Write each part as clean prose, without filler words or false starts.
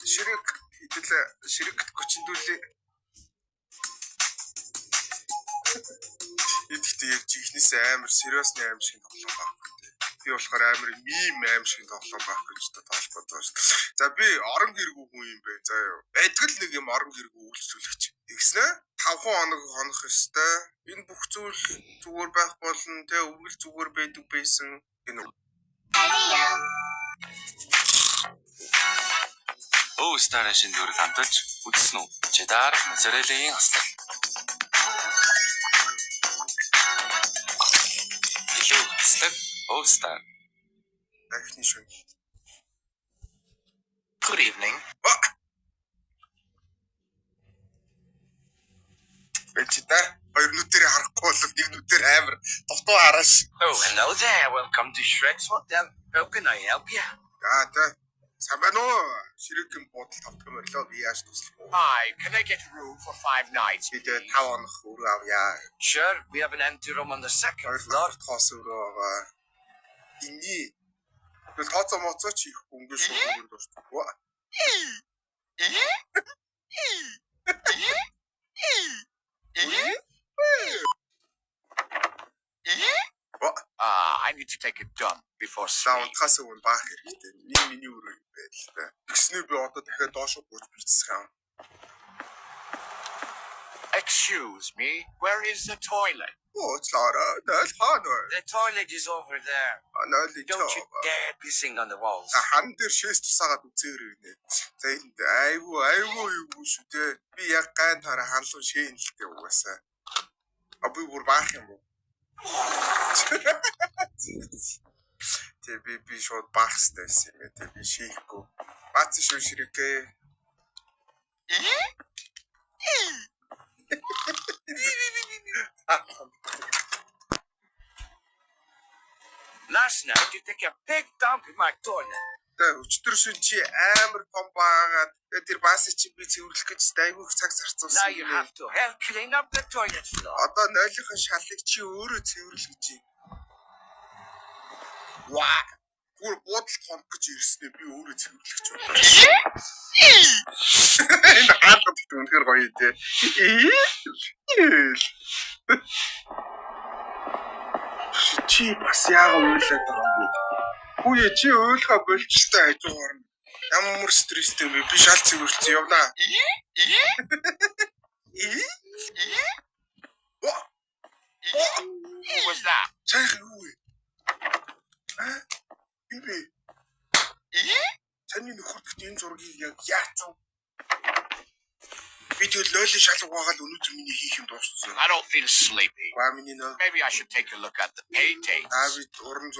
Ширэг идэлээ ширэгт гүчиндүүлээ. Эдгт яг жихнээс амар сериусны аим шиг тоглоом баг. Би болохоор амар мим аим шиг тоглоом баг гэж тоолбод байна шүү дээ. За би орон гэргүй хүн юм бэ. За эдгэл нэг юм орон гэргүй үйлчлүүлэгч. Тэгснэ 5 хоног хонох ёстой. Энэ бүх зүйл зүгээр байх болно. Тэ өвгөл зүгээр байдаг байсан. Энэ Оо стараа шиндүрэг хамталж үзсэн үү? Чи дарах моцареллагын аслал. Илүү степ оо стар. дахны шүү. Good evening. Бэчтэй хоёр нүдээр харахгүй бол нэг нүдээр амар дутуу харааш. Oh, hello there. Welcome to Shrek's Hotel. How can I help you? Та самбано ширэгэн буудал тавтгамарлоо би яаж туслах вэ? Hi, can I get a room for 5 nights? Бид 5 хоног өрөө авъя. Sure, we have an empty room on the second floor. Хоёр хоос өрөө аваа. Инги тэгэл тооцоо моцоо чи их өнгө шууд дуусдаг. I need to take a dump before За sleep. унтахаас өмнө баах хэрэгтэй. Миний өрөө юм байл л та. Тэгснээр би одоо дахиад доош бууж бичсэх юм. Excuse me, where is the toilet? Уучлаарай. Тэл хаана вэ? The toilet is over there. Анаали Don't you dare pissing on the walls. хан дээр шээс тусаагаад үзээр байна. За энд айгу юу шүү дээ. Би яг гайн тараа ханлуун шээнэлтэй угаасаа. Би бүр баах юм уу? Тэ би шууд баах стэйсэн юм. Тэ би шийхгүй. Бац шүү ширэгээ. Last night you took a big dump in my toilet. Өчтөр шин чи амар том баагаад тэр баас чи би цэвэрлэх гэж айгүй цаг Now зарцуулсан. you have to help clean up the toilet floor. Одоо нойлынхын шалыг чи өөрөө цэвэрлэх гэж юм. Ваа. Гүр буудал тонх гэж ирснээр би өөрөө цэвэрлэх гэж бодлоо. Энэ хаалт үнэхээр гоё дээ. Чи бас яага уйлаад байгаа юм бэ? Үгүй чи уйлгаа болчихтой хажуугаар нь. Ямар стресстэй вэ? Би шал цэвэрлсэн явнаа. Who was that? Сайхан юу вэ? Би таны нөхөрт энэ зургийг яг яач вэ? Би тэгэл лойлын шал угаагаад өнөөдөр миний хийх юм дууссан. I don't feel sleepy. Гоо миний нөө. Maybe I should take a look at the pay tapes. Би уран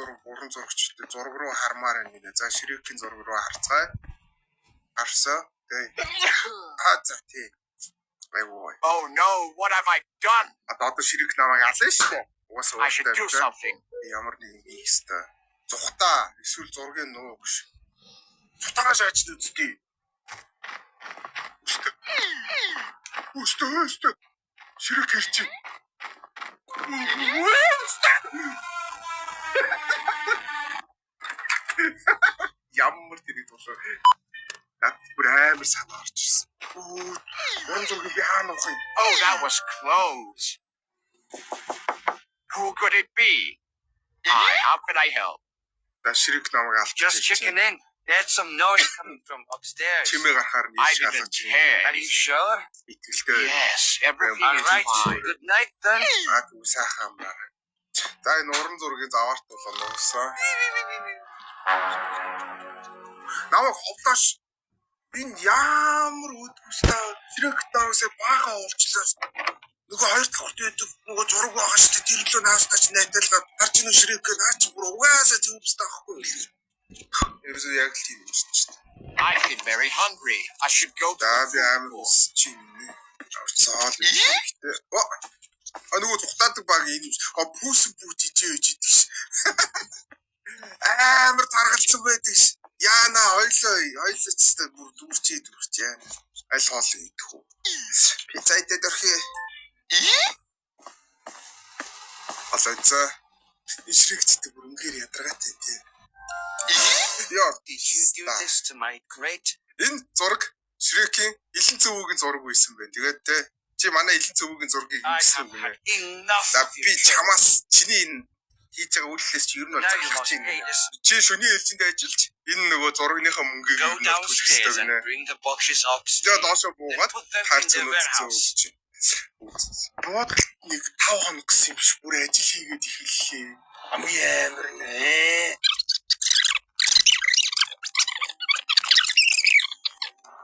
зурагчтай зураг руу хармаар байна нэ. За ширээкийн зураг руу харцгаая. Харсаа. За тий. Айгүй. Oh no, what have I done? Одоо ширэк намайг алсан шүү дээ. Угаасаа I should do something. Ямар нэг юм хийх ёстой. Зүхтаа эсвэл зургийн нуу гэж. Зүхтаагаас ажил үзтий. Үстэ. Ширэк хэлж. Ямар тэрийг тулаа. Над бүр амар санаа орж ирсэн. Уран зургийг би хаана авах юм? Oh, that was close. Who could it be? Hi, how could I help? Ширик намайг алж. Just checking in. There's some noise coming from upstairs. Чимээ гарахаар I нэг didn't шалгаж. care. Are you sure? Итгэлтэй. Yes, everything All is right. fine. Good night then. Үгүй сайхан байна. За энэ уран зургийн заваарт болоо нуусан. Намайг ховлоош. Энэ ямар үдгүстэй тэрэгт наасаа бага уулчлаа. Нөгөө хоёр дахь байдаг нөгөө зураг байгаа шүү дээ. Тэр лөө наастаач найталгаа харж нэг ширэг наач бүр угаасаа зөвстэй ахгүй. Ерөөсөө яг л тийм юм шүү дээ. I feel very hungry. I should go to За the би food амар court. чи цаал гэдэг. Нөгөө цухтаадаг баг энэ юм. Пүүс бүтижээ идэж. Амар таргалцсан байдаг ш. Яна ойлоо ч гэсэн бүр дүрчээ. Аль хоол идэх үү? Пицца идээд орхи. Алайцаа. Шрэгчтэй бүр үнгээр ядаргаатай тий. Яа Did you do this to my crate? энэ зураг Шрекийн Илэн цэвүүгийн зураг байсан байна. Тэгээд те чи манай Илэн цэвүүгийн зургийг I ингэсэн have үг had нэ. enough За of би you. чамаас чиний энэ хийж байгаа үйлдэлээс чи ер нь бол Now you залхаж must чинь. pay this. Чи шөний ээлжинд ажиллаж энэ нөгөө зурагныхаа мөнгийг Go ер нь бол төлөх downstairs ёстой and гинэ. bring the boxes За upstairs. доошо буугаад Put them in хаарц the өнөцсөн warehouse. үг чинь. Бод нэг 5 хоног гэсэн юм биш бүр ажил хийгээд эхэллээ. Хамгийн амар нэ.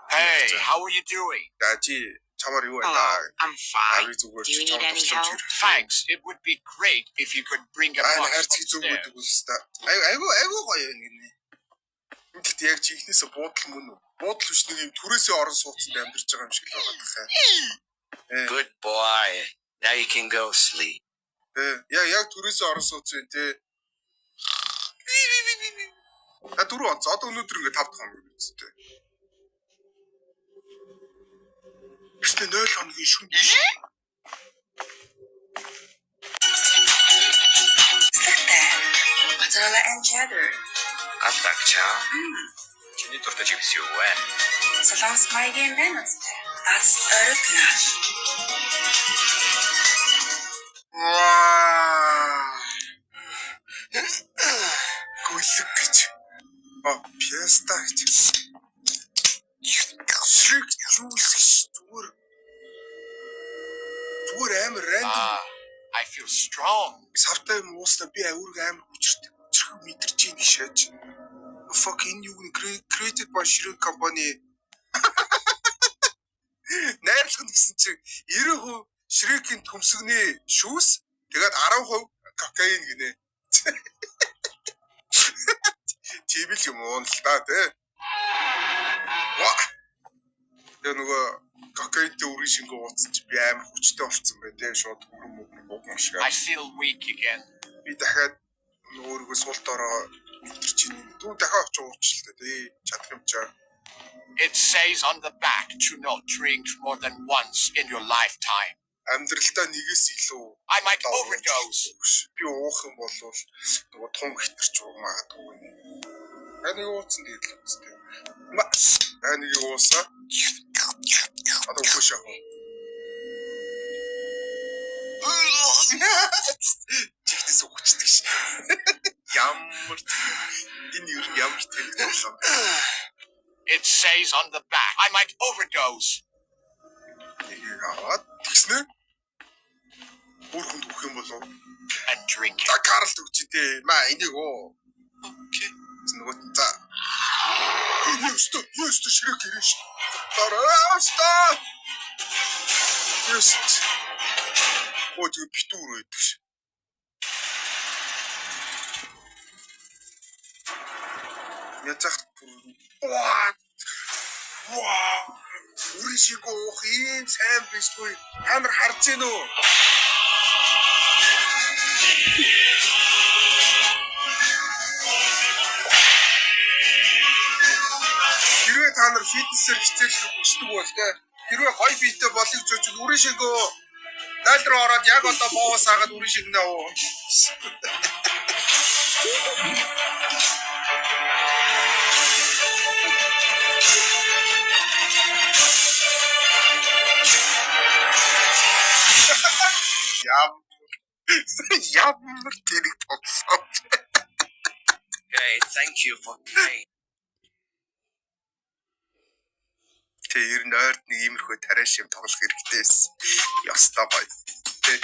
Hey, how are you doing? За чи чамаар юу байна? I'm fine. Ави зүгээр Do you чи need чамд any тусламж help? хэрэг. Thanks. It would be great if you could bring a Аа box хайрцаг зүг upstairs. гэдэг үстэй. Айгу гоё юм гинэ. Энд яг чи ихнээсээ буудал мөн үү? Буудал биш нэг юм түрээсээ орон сууцнд амьдарч байгаа юм шиг л байгаа дахиад. Good boy. Now you can go sleep. Яг түрээсээ орон сууцэн те. А 4 онц одоо өнөөдөр ингээ 5 дахь хоног үстэй. Эсвэл 0 хоногийн шүн. Mozzarella and cheddar. Атагчаа. Чиний дуртай чипс юу вэ? Солонгос маягийн менюцтэй. Бас оригинал. Ваа. Гүйлэг гэж. Пьеста гэж. Шрек жуус зүгээр амар рандом. I feel strong. Савтай мууста би авирг амар хүчтэй. Чихэг мэдэрч ийн шааж. Fuck энэ юу created by Shrek company. Найрлах гэсэн чинь 90% Shrek-ийн төмсгний шүүс тэгээд 10% кокаин гинэ. Тийм л юм уу л да тий. Тэгээ нөгөө кокаинтэй үрийн шингөө ууцсан чи би амар хүчтэй болцсон байна тий. Шууд хөрөм шиг. I feel weak again. Би дахиад өөрийгөө сул дороо мэдэрч ийн. Дүү дахиад очиж уучлаа тий. Чадах юм чаа. It says on the back to not drink more than once in your lifetime. Амьдралдаа нэгээс илүү I might overdose. би уух юм бол нөгөө тун хитэрч уумаагүй. Ани ууцсан гэдэг л үстэй. Ани уусаа. Одоо ууш яах вэ? Чихтэс уучдаг ш. Ямар энэ юу ямар тэнэг болсон. It says on the back I might overdose. Нэг аваад тэгснэ. Бүр хүнд өгөх юм болов. And drink it. За Карл төгчтэй. Маа энийг оо. Окей. Нөгөө за. Ёстой Шрек ирэж. Дараста. Ёст. Оо тийм битүүр байдаг ш. Язах. Вау. Үришиг уух ийм сайн бишгүй. Амар харж гин үү? Хэрвээ та нар фитнесээр хичээлэх хүсдэг бол тэ хэрвээ хой биетэй болыг зөжил үрийн шигөө дайл руу ороод яг одоо боос хаагаад үрийн шигнээ уу. Ямар тэрэг тоглосон. Okay, thank you for playing. Тэр нойрд нэг иймэрхүү тариаш юм тоглох хэрэгтэй байсан. Ястаа гоё. Тэ.